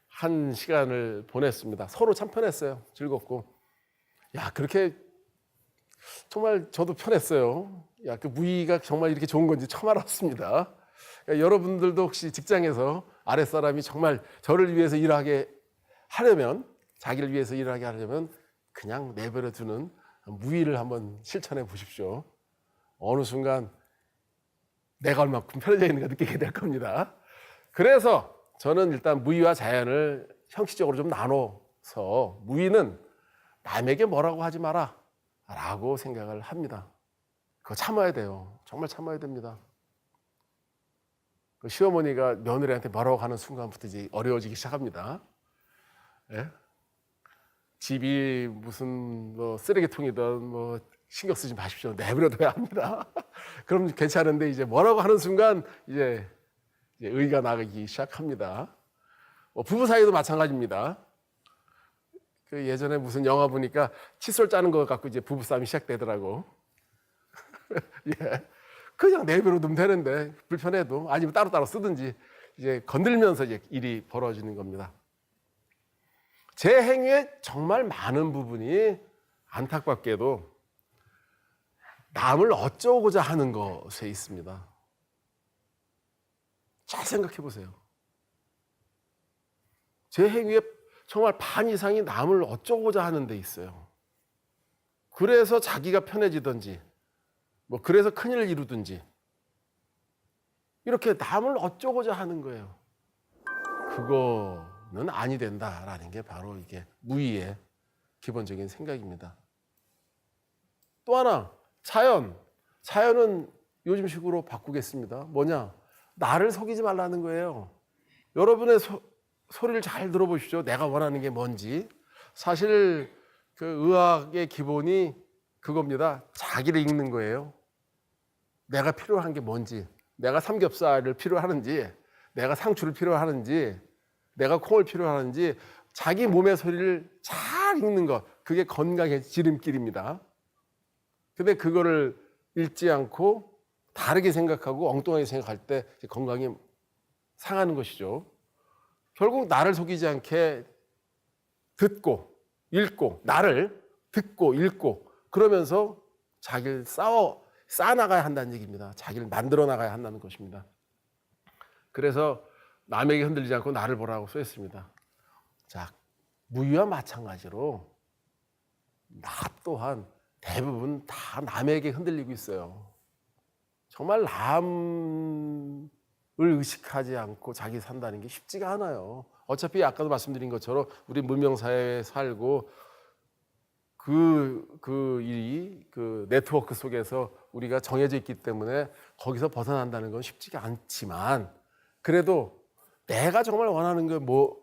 한 시간을 보냈습니다. 서로 참 편했어요. 즐겁고. 야, 그렇게 정말 저도 편했어요. 야, 그 무의가 정말 이렇게 좋은 건지 처음 알았습니다. 그러니까 여러분들도 혹시 직장에서 아랫사람이 정말 저를 위해서 일하게 하려면, 자기를 위해서 일하게 하려면 그냥 내버려 두는 무의를 한번 실천해 보십시오. 어느 순간 내가 얼마큼 편해져 있는가 느끼게 될 겁니다. 그래서 저는 일단 무의와 자연을 형식적으로 좀 나눠서 무의는 남에게 뭐라고 하지 마라 라고 생각을 합니다. 그거 참아야 돼요. 정말 참아야 됩니다. 그 시어머니가 며느리한테 뭐라고 하는 순간부터 이제 어려워지기 시작합니다. 예? 집이 무슨 뭐 쓰레기통이든 뭐 신경 쓰지 마십시오. 내버려둬야 합니다. 그럼 괜찮은데 이제 뭐라고 하는 순간 이제 의가 나가기 시작합니다. 부부 사이도 마찬가지입니다. 그 예전에 무슨 영화 보니까 칫솔 짜는 거 갖고 이제 부부싸움이 시작되더라고. 예. 그냥 내버려두면 되는데 불편해도 아니면 따로따로 쓰든지 이제 건들면서 이제 일이 벌어지는 겁니다. 제 행위의 정말 많은 부분이 안타깝게도 남을 어쩌고자 하는 것에 있습니다. 잘 생각해 보세요. 제 행위의 정말 반 이상이 남을 어쩌고자 하는 데 있어요. 그래서 자기가 편해지든지 뭐 그래서 큰일을 이루든지 이렇게 남을 어쩌고자 하는 거예요. 그거는 아니 된다라는 게 바로 이게 무의의 기본적인 생각입니다. 또 하나 자연은 요즘식으로 바꾸겠습니다. 뭐냐? 나를 속이지 말라는 거예요. 여러분의 소리를 잘 들어보십시오. 내가 원하는 게 뭔지. 사실 그 의학의 기본이 그겁니다. 자기를 읽는 거예요. 내가 필요한 게 뭔지, 내가 삼겹살을 필요하는지, 내가 상추를 필요하는지, 내가 콩을 필요하는지 자기 몸의 소리를 잘 읽는 것, 그게 건강의 지름길입니다. 근데 그거를 읽지 않고 다르게 생각하고 엉뚱하게 생각할 때 건강이 상하는 것이죠. 결국 나를 속이지 않게 듣고 읽고 나를 듣고 읽고 그러면서 자기를 쌓아나가야 한다는 얘기입니다. 자기를 만들어 나가야 한다는 것입니다. 그래서 남에게 흔들리지 않고 나를 보라고 써있습니다. 자, 무의와 마찬가지로 나 또한 대부분 다 남에게 흔들리고 있어요. 정말 남을 의식하지 않고 자기 산다는 게 쉽지가 않아요. 어차피 아까도 말씀드린 것처럼 우리 문명사회에 살고 그 일이 그 네트워크 속에서 우리가 정해져 있기 때문에 거기서 벗어난다는 건 쉽지가 않지만 그래도 내가 정말 원하는 게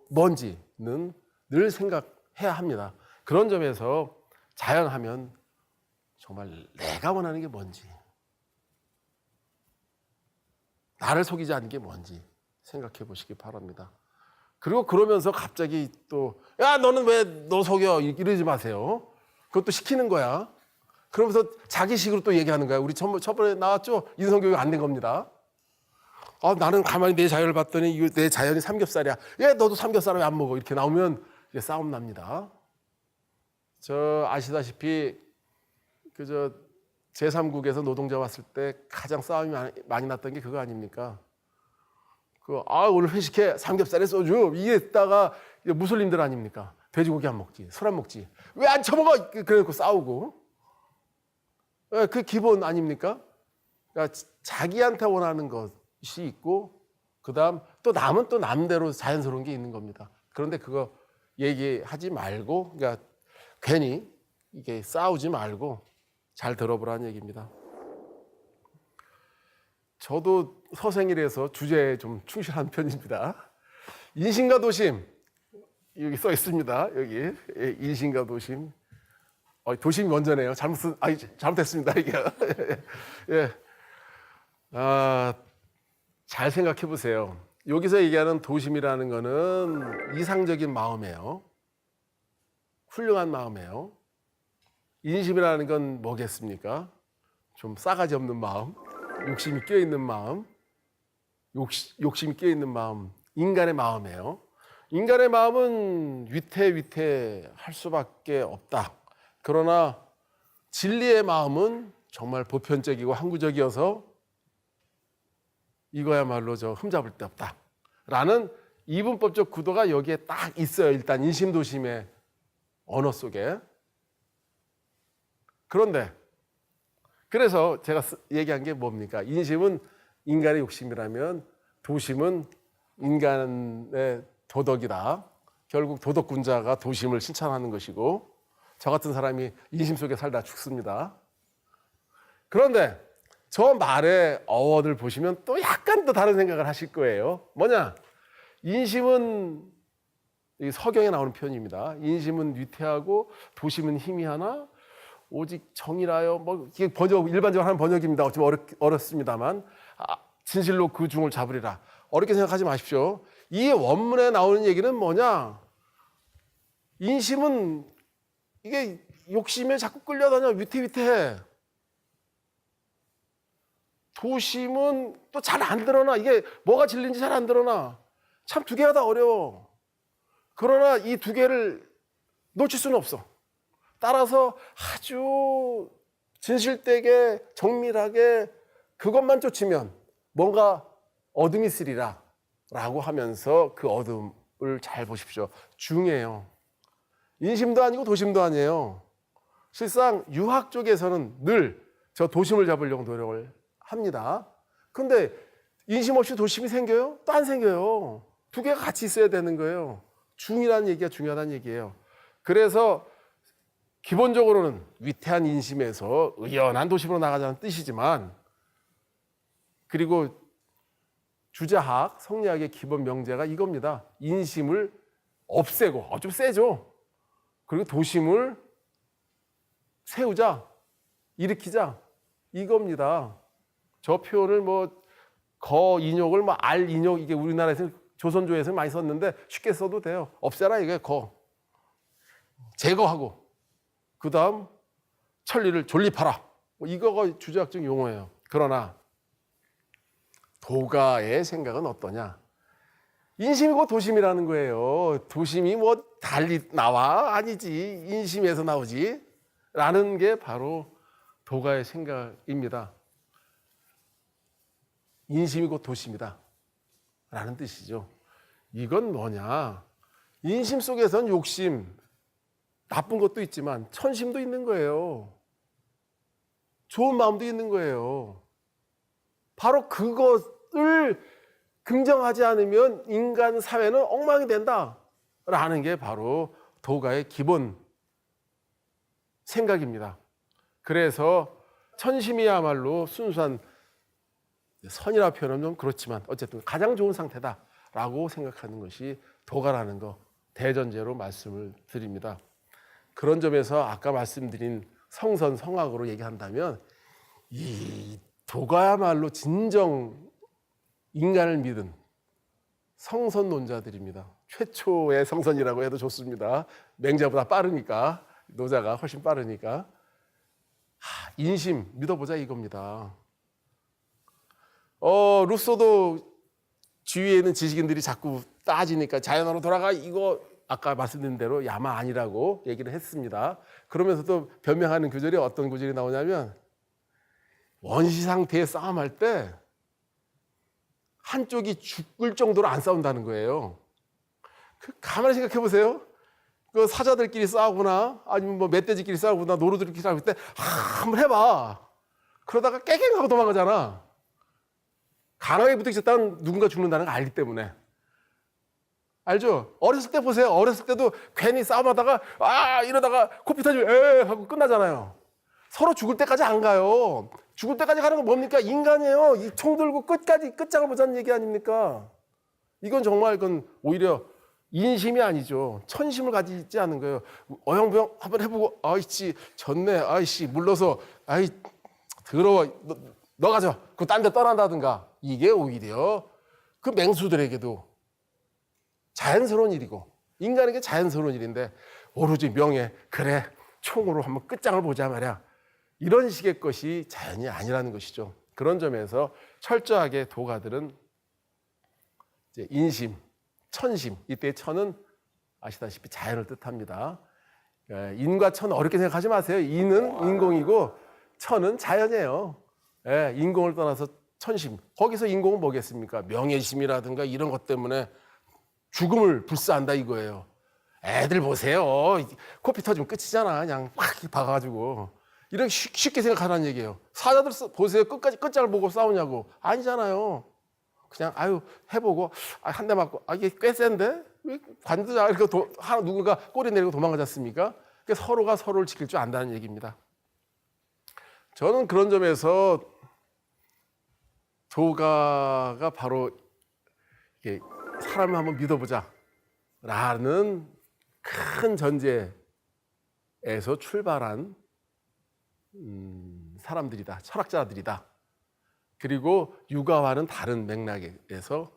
뭔지는 늘 생각해야 합니다. 그런 점에서 자연하면 정말 내가 원하는 게 뭔지 나를 속이지 않는 게 뭔지 생각해 보시기 바랍니다. 그리고 그러면서 갑자기 또 야 너는 왜 너 속여 이러지 마세요. 그것도 시키는 거야. 그러면서 자기식으로 또 얘기하는 거야. 우리 저번에 나왔죠? 인성교육 안 된 겁니다. 나는 가만히 내 자연을 봤더니 내 자연이 삼겹살이야. 예, 너도 삼겹살 왜 안 먹어? 이렇게 나오면 이제 싸움 납니다. 아시다시피 제3국에서 노동자 왔을 때 가장 싸움이 많이 났던 게 그거 아닙니까? 오늘 회식해 삼겹살에 소주 이게 있다가 무슬림들 아닙니까? 돼지고기 안 먹지, 술 안 먹지, 왜 안 처먹어? 그래놓고 싸우고 그 기본 아닙니까? 그러니까 자기한테 원하는 것이 있고 그다음 또 남은 또 남대로 자연스러운 게 있는 겁니다. 그런데 그거 얘기하지 말고, 그러니까 괜히 이게 싸우지 말고 잘 들어보라는 얘기입니다. 저도 서생일에서 주제에 좀 충실한 편입니다. 인심과 도심, 여기 써 있습니다. 여기 인심과 도심. 도심이 먼저네요. 잘못했습니다. 이게. 예. 잘 생각해 보세요. 여기서 얘기하는 도심이라는 거는 이상적인 마음이에요. 훌륭한 마음이에요. 인심이라는 건 뭐겠습니까? 좀 싸가지 없는 마음, 욕심이 껴있는 마음, 욕심이 껴있는 마음, 인간의 마음이에요. 인간의 마음은 위태위태할 수밖에 없다. 그러나 진리의 마음은 정말 보편적이고 항구적이어서 이거야말로 저 흠잡을 데 없다. 라는 이분법적 구도가 여기에 딱 있어요. 일단 인심도심의 언어 속에. 그런데 그래서 제가 얘기한 게 뭡니까? 인심은 인간의 욕심이라면 도심은 인간의 도덕이다. 결국 도덕군자가 도심을 신창하는 것이고 저 같은 사람이 인심 속에 살다 죽습니다. 그런데 저 말의 어원을 보시면 또 약간 더 다른 생각을 하실 거예요. 뭐냐? 인심은 서경에 나오는 표현입니다. 인심은 위태하고 도심은 희미하나 오직 정이라요. 뭐 이게 일반적으로 하는 번역입니다. 좀 어렵습니다만 진실로 그 중을 잡으리라. 어렵게 생각하지 마십시오. 이 원문에 나오는 얘기는 뭐냐? 인심은 이게 욕심에 자꾸 끌려다녀 위태위태해. 도심은 또 잘 안 드러나. 이게 뭐가 진리인지 잘 안 드러나. 참 두 개가 다 어려워. 그러나 이 두 개를 놓칠 수는 없어. 따라서 아주 진실되게 정밀하게 그것만 쫓으면 뭔가 어둠이 있으리라 라고 하면서 그 어둠을 잘 보십시오. 중요해요. 인심도 아니고 도심도 아니에요. 실상 유학 쪽에서는 늘 저 도심을 잡으려고 노력을 합니다. 근데 인심 없이 도심이 생겨요? 또 안 생겨요. 두 개가 같이 있어야 되는 거예요. 중이라는 얘기가 중요하다는 얘기예요. 그래서 기본적으로는 위태한 인심에서 의연한 도심으로 나가자는 뜻이지만, 그리고 주자학, 성리학의 기본 명제가 이겁니다. 인심을 없애고, 좀 세죠. 그리고 도심을 세우자, 일으키자, 이겁니다. 저 표현을 거인욕을 알인욕, 이게 우리나라에서 조선조에서 많이 썼는데 쉽게 써도 돼요. 없애라, 이게 제거하고 그 다음 천리를 존립하라. 이거가 주자학적 용어예요. 그러나 도가의 생각은 어떠냐? 인심이고 도심이라는 거예요. 도심이 달리 나와? 아니지. 인심에서 나오지. 라는 게 바로 도가의 생각입니다. 인심이고 도심이다. 라는 뜻이죠. 이건 뭐냐? 인심 속에선 욕심, 나쁜 것도 있지만 천심도 있는 거예요. 좋은 마음도 있는 거예요. 바로 그것을 긍정하지 않으면 인간 사회는 엉망이 된다라는 게 바로 도가의 기본 생각입니다. 그래서 천심이야말로 순수한 선이라 표현은 좀 그렇지만 어쨌든 가장 좋은 상태다라고 생각하는 것이 도가라는 거 대전제로 말씀을 드립니다. 그런 점에서 아까 말씀드린 성선, 성악으로 얘기한다면 이 도가야말로 진정 인간을 믿은 성선론자들입니다. 최초의 성선이라고 해도 좋습니다. 맹자보다 빠르니까, 노자가 훨씬 빠르니까. 인심 믿어보자 이겁니다. 루소도 주위에 있는 지식인들이 자꾸 따지니까 자연으로 돌아가, 이거 아까 말씀드린 대로 야마 아니라고 얘기를 했습니다. 그러면서도 변명하는 구절이 어떤 구절이 나오냐면 원시 상태의 싸움할 때 한쪽이 죽을 정도로 안 싸운다는 거예요. 가만히 생각해 보세요. 그 사자들끼리 싸우거나 아니면 멧돼지끼리 싸우거나 노루들끼리 싸울 때 한번 해봐. 그러다가 깨갱하고 도망가잖아. 강하게 부딪혔다는 누군가 죽는다는 걸 알기 때문에. 알죠? 어렸을 때 보세요. 어렸을 때도 괜히 싸움하다가 이러다가 코피 터지면 에 하고 끝나잖아요. 서로 죽을 때까지 안 가요. 죽을 때까지 가는 건 뭡니까? 인간이에요. 이 총 들고 끝장을 보자는 얘기 아닙니까? 이건 정말 그건 오히려 인심이 아니죠. 천심을 가지지 않은 거예요. 어영부영 한번 해보고 아이씨 졌네. 아이씨 물러서 아이 더러워. 너 가져. 그 딴 데 떠난다든가. 이게 오히려 그 맹수들에게도 자연스러운 일이고 인간에게 자연스러운 일인데 오로지 명예 그래 총으로 한번 끝장을 보자 말이야. 이런 식의 것이 자연이 아니라는 것이죠. 그런 점에서 철저하게 도가들은 이제 인심, 천심, 이때 천은 아시다시피 자연을 뜻합니다. 인과 천은 어렵게 생각하지 마세요. 인은 인공이고 천은 자연이에요. 인공을 떠나서 천심, 거기서 인공은 뭐겠습니까? 명예심이라든가 이런 것 때문에 죽음을 불사한다 이거예요. 애들 보세요. 코피 터지면 끝이잖아. 그냥 확 박아가지고. 이렇게 쉽게 생각하라는 얘기예요. 사자들 보세요. 끝장을 보고 싸우냐고. 아니잖아요. 그냥 해보고 한 대 맞고 이게 꽤 센데? 왜 관두자 이렇게 누군가 꼬리 내리고 도망가지 않습니까? 그러니까 서로가 서로를 지킬 줄 안다는 얘기입니다. 저는 그런 점에서 도가가 바로 이게 사람을 한번 믿어보자 라는 큰 전제에서 출발한 사람들이다. 철학자들이다. 그리고 육아와는 다른 맥락에서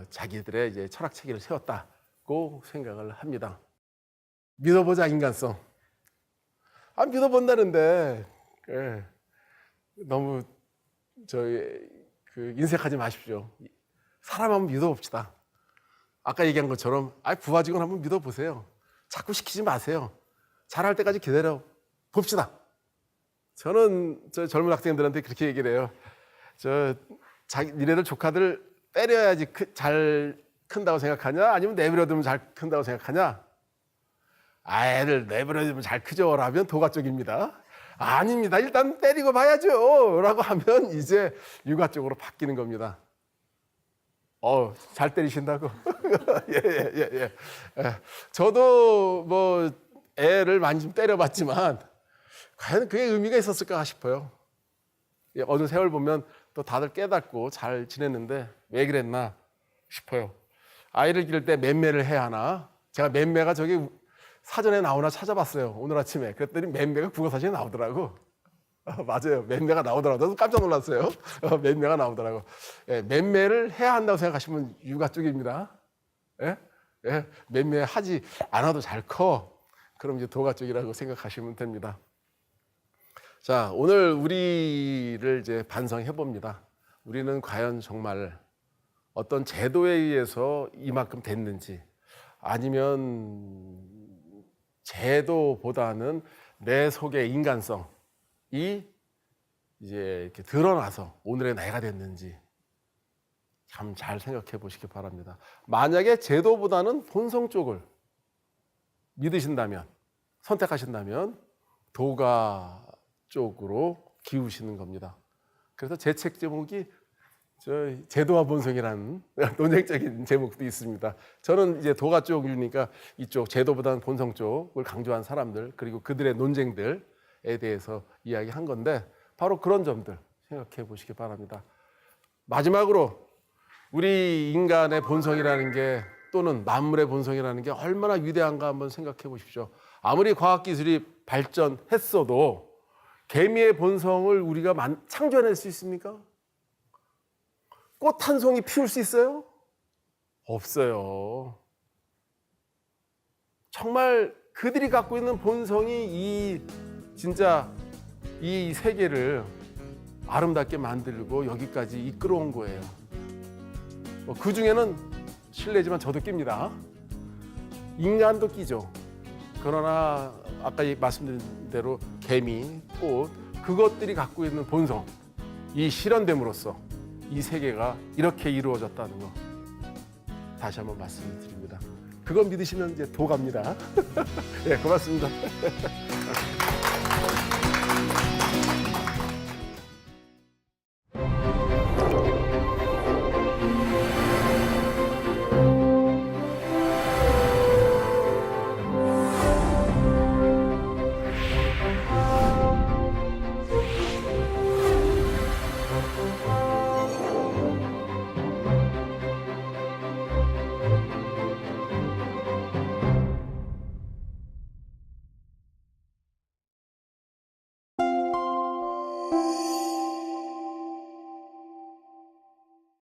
자기들의 이제 철학 체계를 세웠다고 생각을 합니다. 믿어보자 인간성. 믿어본다는데 너무 인색하지 마십시오. 사람 한번 믿어봅시다. 아까 얘기한 것처럼 부하 직원 한번 믿어보세요. 자꾸 시키지 마세요. 잘할 때까지 기다려 봅시다. 저는 젊은 학생들한테 그렇게 얘기를 해요. 니네들 조카들 때려야지 잘 큰다고 생각하냐? 아니면 내버려두면 잘 큰다고 생각하냐? 애들 내버려두면 잘 크죠? 라면 도가 쪽입니다. 아닙니다. 일단 때리고 봐야죠. 라고 하면 이제 육아 쪽으로 바뀌는 겁니다. 잘 때리신다고? 예. 저도 애를 많이 좀 때려봤지만 과연 그게 의미가 있었을까 싶어요. 어느 세월 보면 또 다들 깨닫고 잘 지냈는데 왜 그랬나 싶어요. 아이를 기를 때 맴매를 해야 하나? 제가 맴매가 저기 사전에 나오나 찾아봤어요. 오늘 아침에. 그랬더니 맴매가 국어사전에 나오더라고. 맞아요. 맴매가 나오더라고요. 저도 깜짝 놀랐어요. 맴매가 나오더라고요. 맴매를 해야 한다고 생각하시면 육아 쪽입니다. 맴매 하지 않아도 잘 커. 그럼 이제 도가 쪽이라고 생각하시면 됩니다. 자, 오늘 우리를 이제 반성해 봅니다. 우리는 과연 정말 어떤 제도에 의해서 이만큼 됐는지 아니면 제도보다는 내 속의 인간성이 이제 이렇게 드러나서 오늘의 내가 됐는지 참 잘 생각해 보시기 바랍니다. 만약에 제도보다는 본성 쪽을 믿으신다면, 선택하신다면 도가 쪽으로 기우시는 겁니다. 그래서 제 책 제목이 제도와 본성이라는 논쟁적인 제목도 있습니다. 저는 이제 도가 쪽이니까 이쪽 제도보다는 본성 쪽을 강조한 사람들 그리고 그들의 논쟁들에 대해서 이야기한 건데 바로 그런 점들 생각해 보시기 바랍니다. 마지막으로 우리 인간의 본성이라는 게 또는 만물의 본성이라는 게 얼마나 위대한가 한번 생각해 보십시오. 아무리 과학기술이 발전했어도 개미의 본성을 우리가 창조해낼 수 있습니까? 꽃 한 송이 피울 수 있어요? 없어요. 정말 그들이 갖고 있는 본성이 진짜 이 세계를 아름답게 만들고 여기까지 이끌어온 거예요. 그 중에는 실례지만 저도 낍니다. 인간도 끼죠. 그러나 아까 말씀드린 대로 개미, 꽃 그것들이 갖고 있는 본성 이 실현됨으로써 이 세계가 이렇게 이루어졌다는 거 다시 한번 말씀을 드립니다. 그건 믿으시면 이제 도갑니다. 예, 고맙습니다.